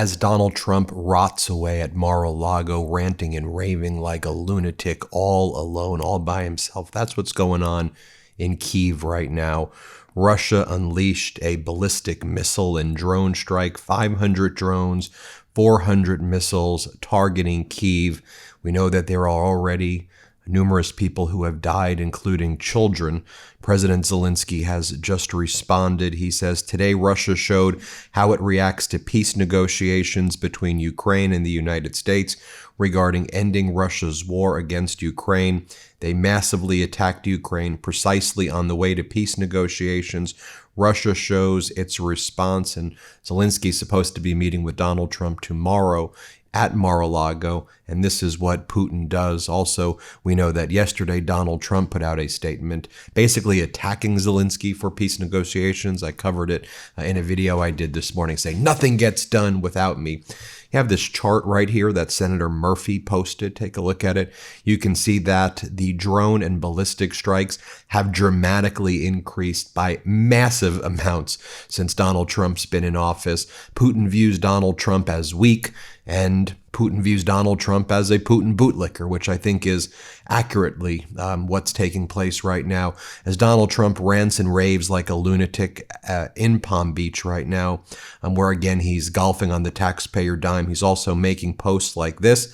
as Donald Trump rots away at Mar-a-Lago, ranting and raving like a lunatic, all alone, all by himself. That's what's going on in Kyiv right now. Russia unleashed a ballistic missile and drone strike, 500 drones, 400 missiles targeting Kyiv. We know that there are already numerous people who have died, including children. President Zelensky has just responded. He says, today Russia showed how it reacts to peace negotiations between Ukraine and the United States regarding ending Russia's war against Ukraine. They massively attacked Ukraine precisely on the way to peace negotiations. Russia shows its response, and Zelensky's supposed to be meeting with Donald Trump tomorrow at Mar-a-Lago, and this is what Putin does. Also, we know that yesterday Donald Trump put out a statement basically attacking Zelensky for peace negotiations. I covered it in a video I did this morning saying nothing gets done without me. You have this chart right here that Senator Murphy posted. Take a look at it. You can see that the drone and ballistic strikes have dramatically increased by massive amounts since Donald Trump's been in office. Putin views Donald Trump as weak, and Putin views Donald Trump as a Putin bootlicker, which I think is accurately what's taking place right now. As Donald Trump rants and raves like a lunatic in Palm Beach right now, where again he's golfing on the taxpayer dime. He's also making posts like this.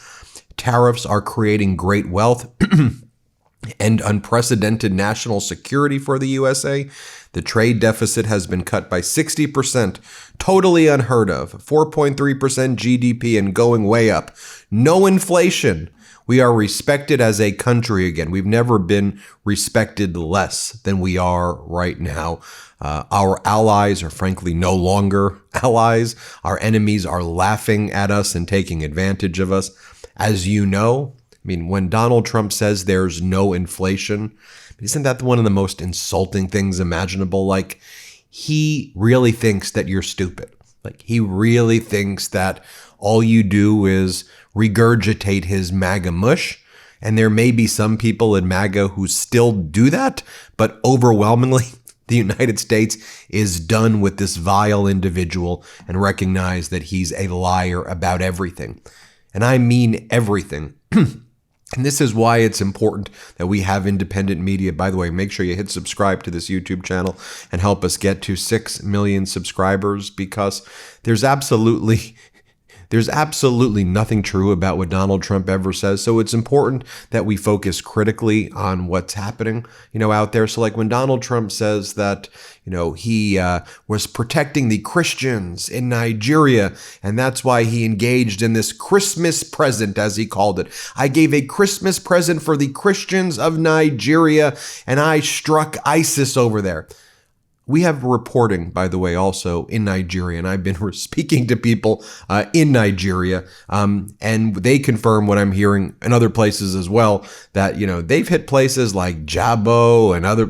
Tariffs are creating great wealth and unprecedented national security for the USA. The trade deficit has been cut by 60%, totally unheard of. 4.3% GDP and going way up. No inflation. We are respected as a country again. We've never been respected less than we are right now. Our allies are frankly no longer allies. Our enemies are laughing at us and taking advantage of us. As you know, when Donald Trump says there's no inflation, isn't that one of the most insulting things imaginable? Like, he really thinks that you're stupid. Like, he really thinks that all you do is regurgitate his MAGA mush. And there may be some people in MAGA who still do that, but overwhelmingly, the United States is done with this vile individual and recognize that he's a liar about everything. And I mean everything. And this is why it's important that we have independent media. By the way, make sure you hit subscribe to this YouTube channel and help us get to 6 million subscribers, because there's absolutely nothing true about what Donald Trump ever says. So it's important that we focus critically on what's happening, out there. So like when Donald Trump says that, he was protecting the Christians in Nigeria, and that's why he engaged in this Christmas present, as he called it. I gave a Christmas present for the Christians of Nigeria, and I struck ISIS over there. We have reporting, by the way, also in Nigeria, and I've been speaking to people in Nigeria, and they confirm what I'm hearing in other places as well, that, they've hit places like Jabo and other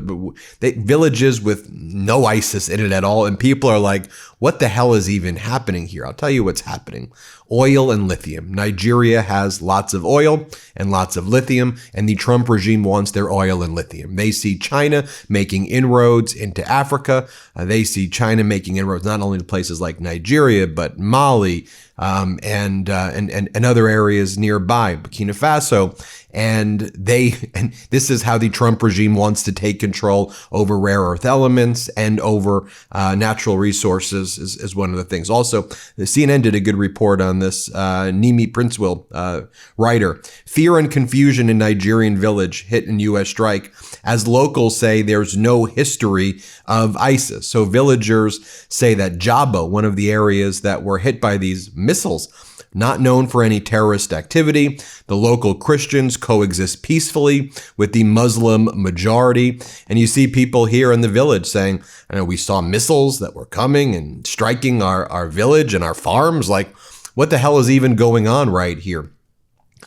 villages with no ISIS in it at all, and people are like, what the hell is even happening here? I'll tell you what's happening. Oil and lithium. Nigeria has lots of oil and lots of lithium, and the Trump regime wants their oil and lithium. They see China making inroads into Africa. They see China making inroads not only to places like Nigeria, but Mali, and other areas nearby, Burkina Faso. And this is how the Trump regime wants to take control over rare earth elements and over natural resources is one of the things. Also, the CNN did a good report on this. Nimi Princewill, writer. Fear and confusion in Nigerian village hit in U.S. strike, as locals say there's no history of ISIS. So villagers say that Jabo, one of the areas that were hit by these missiles, not known for any terrorist activity. The local Christians coexist peacefully with the Muslim majority. And you see people here in the village saying, we saw missiles that were coming and striking our village and our farms. Like, what the hell is even going on right here?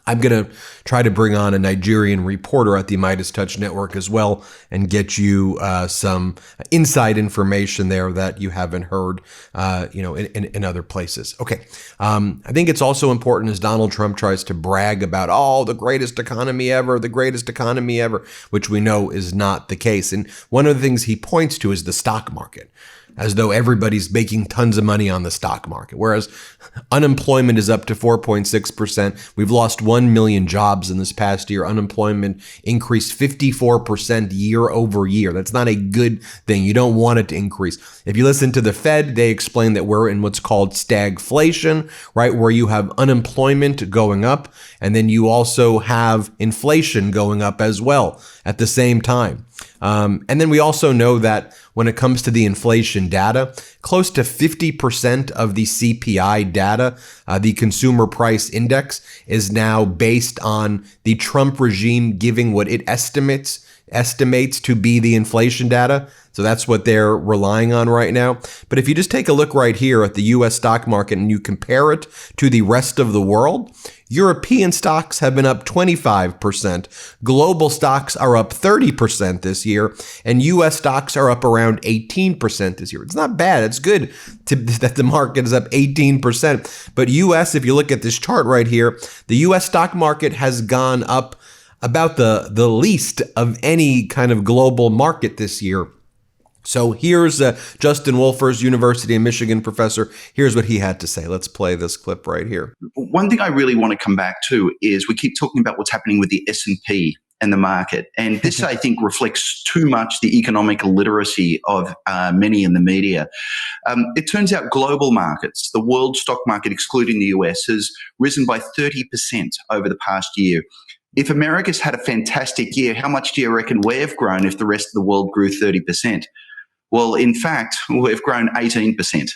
I'm going to try to bring on a Nigerian reporter at the MeidasTouch network as well and get you some inside information there that you haven't heard, in other places. Okay. I think it's also important as Donald Trump tries to brag about, the greatest economy ever, which we know is not the case. And one of the things he points to is the stock market. as though everybody's making tons of money on the stock market. Whereas unemployment is up to 4.6%. We've lost 1 million jobs in this past year. Unemployment increased 54% year over year. That's not a good thing. You don't want it to increase. If you listen to the Fed, they explain that we're in what's called stagflation, right? Where you have unemployment going up, and then you also have inflation going up as well at the same time. And then we also know that when it comes to the inflation data, close to 50% of the CPI data, the consumer price index, is now based on the Trump regime giving what it estimates to be the inflation data. So that's what they're relying on right now. But if you just take a look right here at the US stock market and you compare it to the rest of the world, European stocks have been up 25%. Global stocks are up 30% this year, and US stocks are up around 18% this year. It's not bad. It's good that the market is up 18%. But US, if you look at this chart right here, the US stock market has gone up about the least of any kind of global market this year. So here's Justin Wolfers, University of Michigan professor. Here's what he had to say. Let's play this clip right here. One thing I really want to come back to is we keep talking about what's happening with the S&P and the market. And this, I think, reflects too much the economic illiteracy of many in the media. It turns out global markets, the world stock market, excluding the US, has risen by 30% over the past year. If America's had a fantastic year, how much do you reckon we've grown if the rest of the world grew 30%? Well, in fact, we've grown 18%.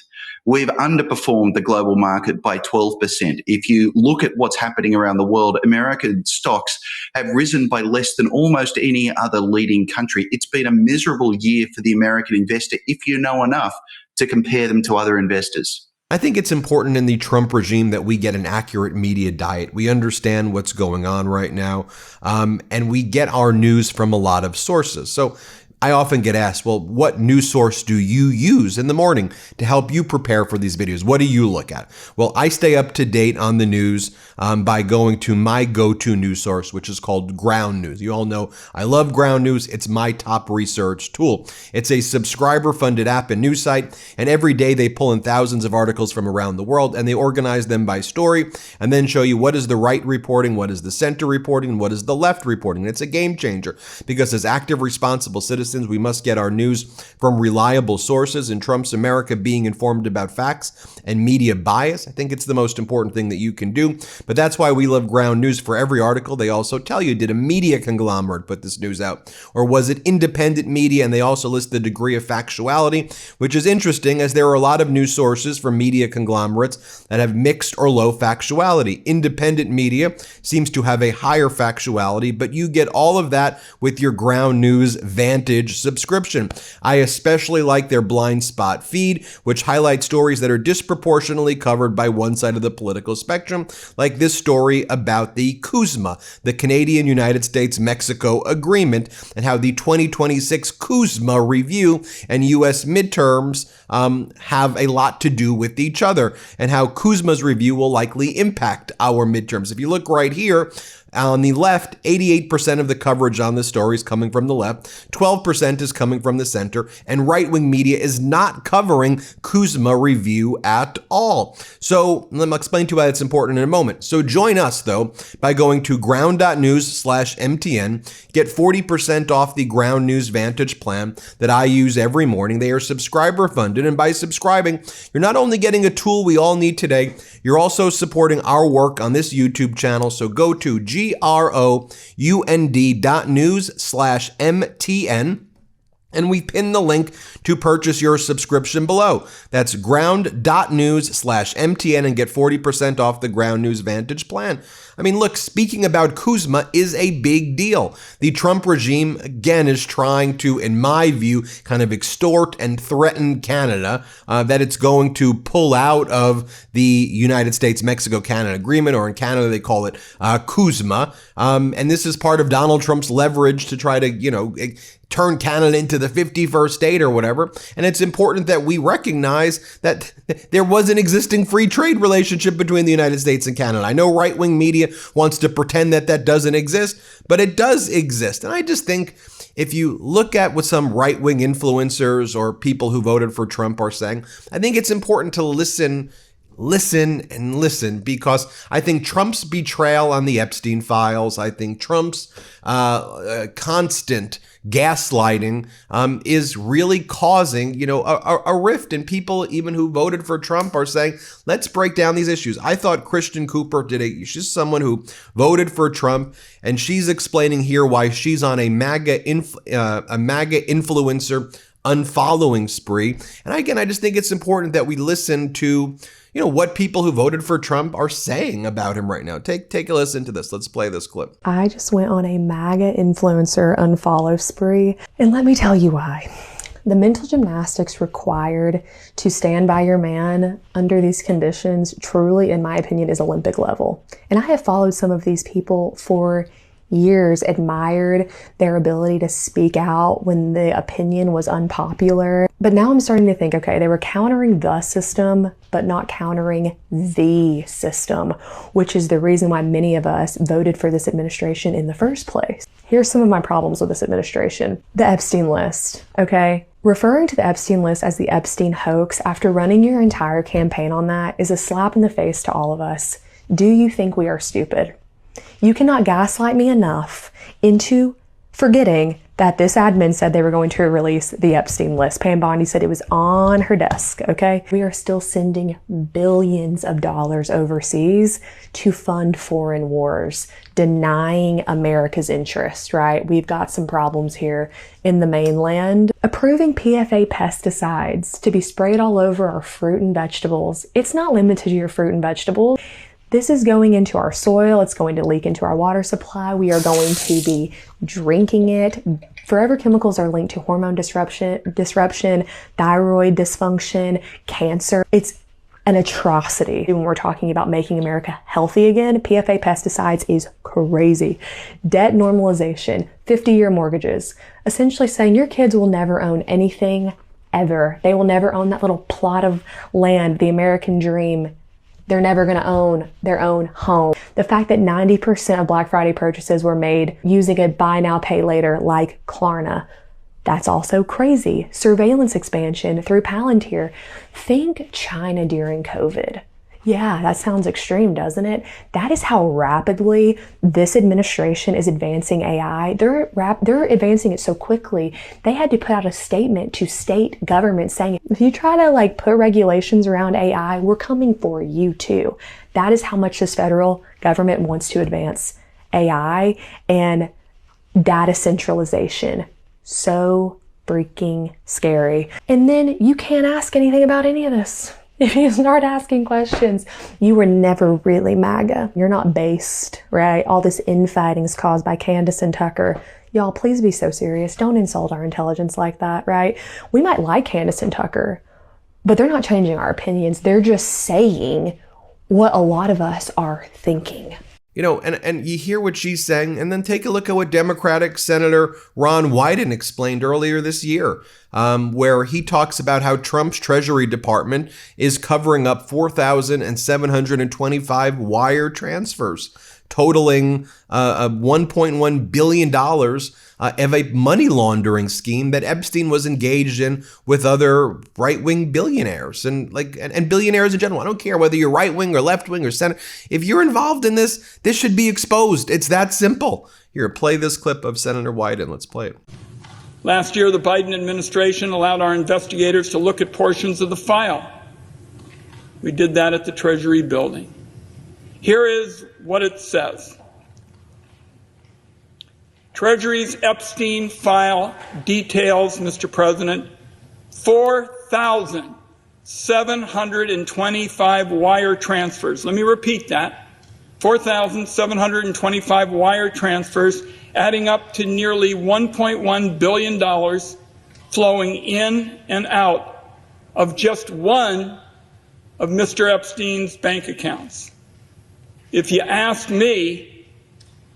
We've underperformed the global market by 12%. If you look at what's happening around the world, American stocks have risen by less than almost any other leading country. It's been a miserable year for the American investor if you know enough to compare them to other investors. I think it's important in the Trump regime that we get an accurate media diet. We understand what's going on right now, and we get our news from a lot of sources. So I often get asked, well, what news source do you use in the morning to help you prepare for these videos? What do you look at? Well, I stay up to date on the news by going to my go-to news source, which is called Ground News. You all know I love Ground News. It's my top research tool. It's a subscriber-funded app and news site, and every day they pull in thousands of articles from around the world, and they organize them by story, and then show you what is the right reporting, what is the center reporting, and what is the left reporting. And it's a game changer, because as active, responsible citizens, we must get our news from reliable sources. In Trump's America, being informed about facts and media bias, I think it's the most important thing that you can do. But that's why we love Ground News. For every article, they also tell you, did a media conglomerate put this news out? Or was it independent media? And they also list the degree of factuality, which is interesting, as there are a lot of news sources from media conglomerates that have mixed or low factuality. Independent media seems to have a higher factuality, but you get all of that with your Ground News Vantage subscription. I especially like their blind spot feed, which highlights stories that are disproportionately covered by one side of the political spectrum, like this story about the CUSMA, the Canadian-United States-Mexico Agreement, and how the 2026 CUSMA review and U.S. midterms have a lot to do with each other, and how CUSMA's review will likely impact our midterms. If you look right here, on the left, 88% of the coverage on the story is coming from the left, 12% is coming from the center, and right-wing media is not covering CUSMA review at all. So let me explain to you why it's important in a moment. So join us, though, by going to ground.news/MTN. Get 40% off the Ground News Vantage plan that I use every morning. They are subscriber funded, and by subscribing, you're not only getting a tool we all need today, you're also supporting our work on this YouTube channel. So go to ground.news/MTN, and we pin the link to purchase your subscription below. That's ground.news/MTN and get 40% off the Ground News Vantage plan. I mean, look, speaking about CUSMA is a big deal. The Trump regime, again, is trying to, in my view, kind of extort and threaten Canada that it's going to pull out of the United States-Mexico-Canada agreement, or in Canada they call it CUSMA. And this is part of Donald Trump's leverage to try to, turn Canada into the 51st state or whatever. And it's important that we recognize that there was an existing free trade relationship between the United States and Canada. I know right-wing media wants to pretend that that doesn't exist, but it does exist. And I just think if you look at what some right-wing influencers or people who voted for Trump are saying, I think it's important to listen, because I think Trump's betrayal on the Epstein files, I think Trump's constant gaslighting is really causing, a rift. And people even who voted for Trump are saying, let's break down these issues. I thought Christian Cooper she's someone who voted for Trump, and she's explaining here why she's on a MAGA influencer unfollowing spree. And again, I just think it's important that we listen to what people who voted for Trump are saying about him right now. Take a listen to this. Let's play this clip. I just went on a MAGA influencer unfollow spree, and let me tell you why. The mental gymnastics required to stand by your man under these conditions truly, in my opinion, is Olympic level. And I have followed some of these people for years, admired their ability to speak out when the opinion was unpopular. But now I'm starting to think, okay, they were countering the system, but not countering the system, which is the reason why many of us voted for this administration in the first place. Here's some of my problems with this administration. The Epstein list, okay? Referring to the Epstein list as the Epstein hoax after running your entire campaign on that is a slap in the face to all of us. Do you think we are stupid? You cannot gaslight me enough into forgetting that this admin said they were going to release the Epstein list. Pam Bondi said it was on her desk, okay? We are still sending billions of dollars overseas to fund foreign wars, denying America's interest, right? We've got some problems here in the mainland. Approving PFA pesticides to be sprayed all over our fruit and vegetables. It's not limited to your fruit and vegetables. This is going into our soil. It's going to leak into our water supply. We are going to be drinking it. Forever chemicals are linked to hormone disruption, thyroid dysfunction, cancer. It's an atrocity. When we're talking about making America healthy again, PFA pesticides is crazy. Debt normalization, 50-year mortgages, essentially saying your kids will never own anything ever. They will never own that little plot of land, the American dream. They're never going to own their own home. The fact that 90% of Black Friday purchases were made using a buy now, pay later like Klarna. That's also crazy. Surveillance expansion through Palantir. Think China during COVID. Yeah, that sounds extreme, doesn't it? That is how rapidly this administration is advancing AI. They're advancing it so quickly. They had to put out a statement to state governments saying, if you try to put regulations around AI, we're coming for you too. That is how much this federal government wants to advance AI and data centralization. So freaking scary. And then you can't ask anything about any of this. If you start asking questions, you were never really MAGA. You're not based, right? All this infighting is caused by Candace and Tucker. Y'all, please be so serious. Don't insult our intelligence like that, right? We might like Candace and Tucker, but they're not changing our opinions. They're just saying what a lot of us are thinking. And you hear what she's saying, and then take a look at what Democratic Senator Ron Wyden explained earlier this year, where he talks about how Trump's Treasury Department is covering up 4,725 wire transfers, totaling $1.1 billion of a money laundering scheme that Epstein was engaged in with other right-wing billionaires and billionaires in general. I don't care whether you're right-wing or left-wing or center. If you're involved in this, this should be exposed. It's that simple. Here, play this clip of Senator Wyden. Let's play it. Last year, the Biden administration allowed our investigators to look at portions of the file. We did that at the Treasury building. Here is what it says. Treasury's Epstein file details, Mr. President, 4,725 wire transfers. Let me repeat that. 4,725 wire transfers, adding up to nearly $1.1 billion flowing in and out of just one of Mr. Epstein's bank accounts. If you ask me,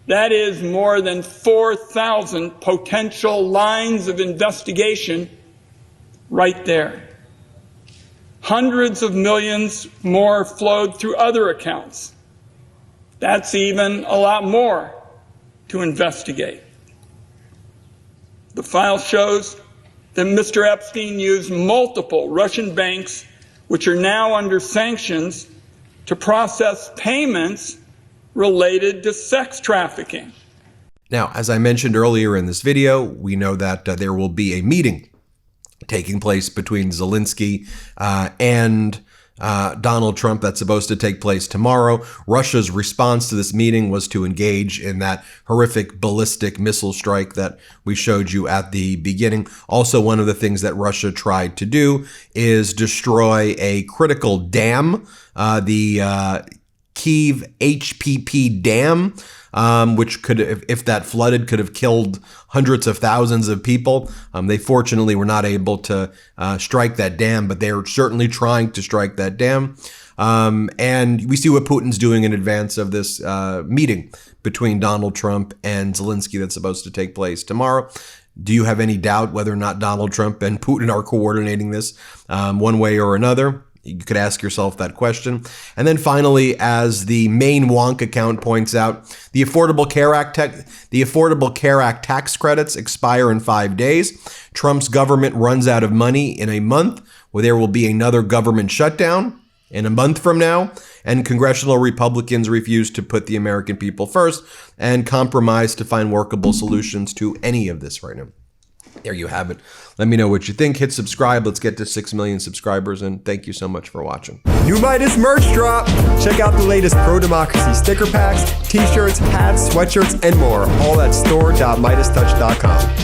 That is more than 4,000 potential lines of investigation right there. Hundreds of millions more flowed through other accounts. That's even a lot more to investigate. The file shows that Mr. Epstein used multiple Russian banks, which are now under sanctions, to process payments related to sex trafficking. Now, as I mentioned earlier in this video, we know that there will be a meeting taking place between Zelensky and Donald Trump that's supposed to take place tomorrow. Russia's response to this meeting was to engage in that horrific ballistic missile strike that we showed you at the beginning. Also, one of the things that Russia tried to do is destroy a critical dam, the Kiev HPP dam, which could, if that flooded, could have killed hundreds of thousands of people. They fortunately were not able to strike that dam, but they are certainly trying to strike that dam. And we see what Putin's doing in advance of this meeting between Donald Trump and Zelensky that's supposed to take place tomorrow. Do you have any doubt whether or not Donald Trump and Putin are coordinating this one way or another? You could ask yourself that question. And then finally, as the main wonk account points out, the Affordable Care Act tax credits expire in 5 days. Trump's government runs out of money in a month, where there will be another government shutdown in a month from now. And congressional Republicans refuse to put the American people first and compromise to find workable solutions to any of this right now. There you have it. Let me know what you think. Hit subscribe. Let's get to 6 million subscribers. And thank you so much for watching. New Meidas merch drop! Check out the latest pro-democracy sticker packs, t-shirts, hats, sweatshirts, and more. All at store.MeidasTouch.com.